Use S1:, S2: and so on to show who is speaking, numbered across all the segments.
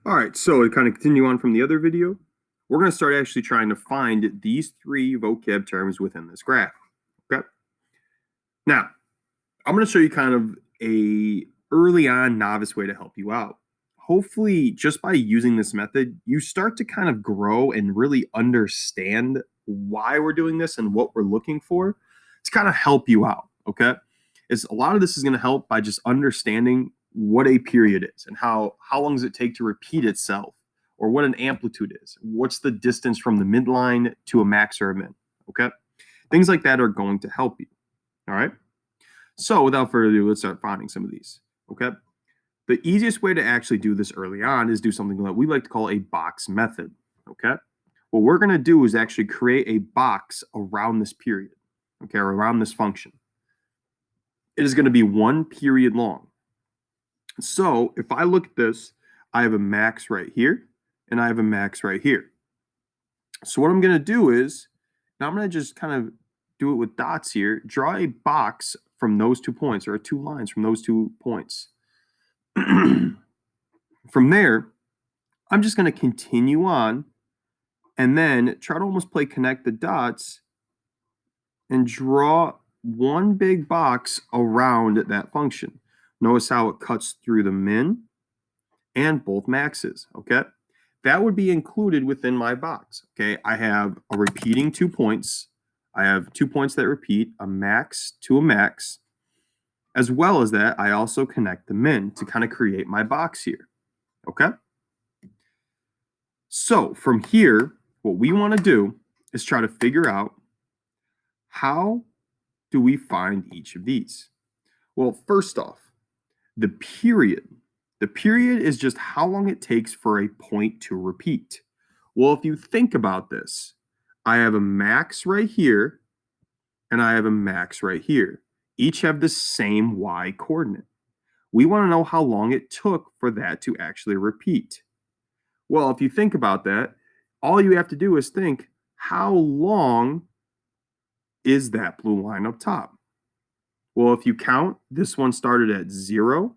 S1: All right, so to kind of continue on from the other video, we're going to start actually trying to find these three vocab terms within this graph. Okay. Now, I'm going to show you kind of a early on novice way to help you out. Hopefully, just by using this method, you start to kind of grow and really understand why we're doing this and what we're looking for to kind of help you out. Okay. Is a lot of this is going to help by just understanding what a period is and how long does it take to repeat itself, or what an amplitude is. What's the distance from the midline to a max or a min? Okay. Things like that are going to help you. All right. So without further ado, let's start finding some of these. Okay. The easiest way to actually do this early on is do something that we like to call a box method. Okay. What we're going to do is actually create a box around this period. Okay. Or around this function. It is going to be one period long. So if I look at this, I have a max right here and I have a max right here. So what I'm going to do is, now I'm going to just kind of do it with dots here, draw a box from those 2 points, or 2 lines from those 2 points. From there, I'm just going to continue on and then try to almost play connect the dots and draw one big box around that function. Notice how it cuts through the min and both maxes, okay? That would be included within my box, okay? I have a repeating 2 points. I have 2 points that repeat, a max to a max. As well as that, I also connect the min to kind of create my box here, okay? So from here, what we want to do is try to figure out, how do we find each of these? Well, first off, the period. The period is just how long it takes for a point to repeat. Well, if you think about this, I have a max right here and I have a max right here. Each have the same y coordinate. We want to know how long it took for that to actually repeat. Well, if you think about that, all you have to do is think, how long is that blue line up top? Well, if you count, this one started at 0,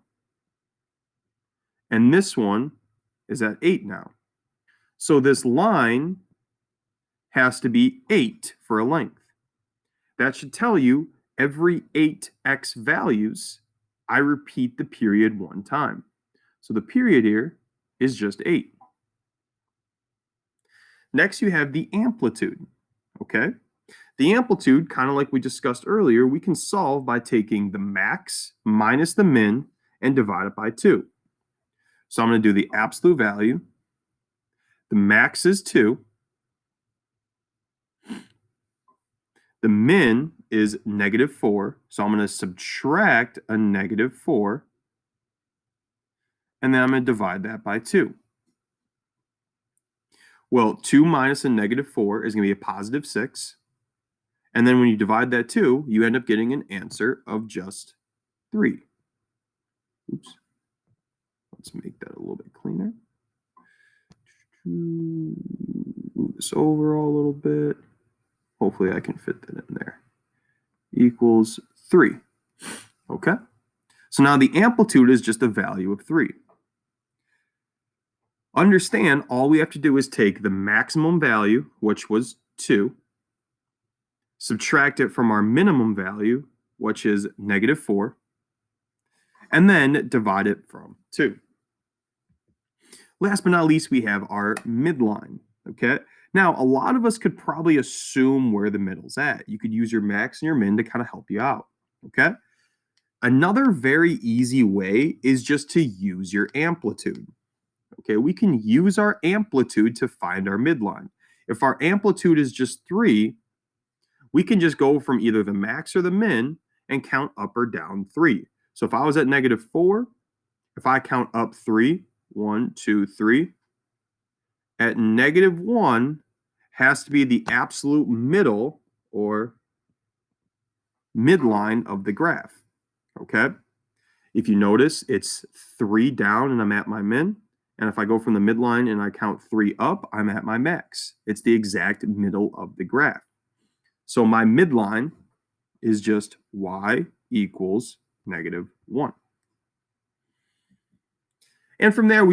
S1: and this one is at 8 now. So this line has to be 8 for a length. That should tell you every 8x values, I repeat the period 1 time. So the period here is just 8. Next, you have the amplitude, okay? The amplitude, kind of like we discussed earlier, we can solve by taking the max minus the min and divide it by 2. So I'm going to do the absolute value. The max is 2. The min is -4. So I'm going to subtract a -4. And then I'm going to divide that by 2. Well, 2 minus a -4 is going to be a +6. And then when you divide that 2, you end up getting an answer of just 3. Oops. Let's make that a little bit cleaner. Move this over a little bit. Hopefully I can fit that in there. Equals 3. Okay? So now the amplitude is just a value of 3. Understand, all we have to do is take the maximum value, which was 2, subtract it from our minimum value, which is -4, and then divide it from 2. Last but not least, we have our midline, okay? Now, a lot of us could probably assume where the middle's at. You could use your max and your min to kind of help you out, okay? Another very easy way is just to use your amplitude. Okay, we can use our amplitude to find our midline. If our amplitude is just 3, we can just go from either the max or the min and count up or down 3. So if I was at -4, if I count up 3, 1, 2, 3, at -1 has to be the absolute middle or midline of the graph. Okay? If you notice, it's 3 down and I'm at my min. And if I go from the midline and I count 3 up, I'm at my max. It's the exact middle of the graph. So my midline is just y equals -1. And from there, we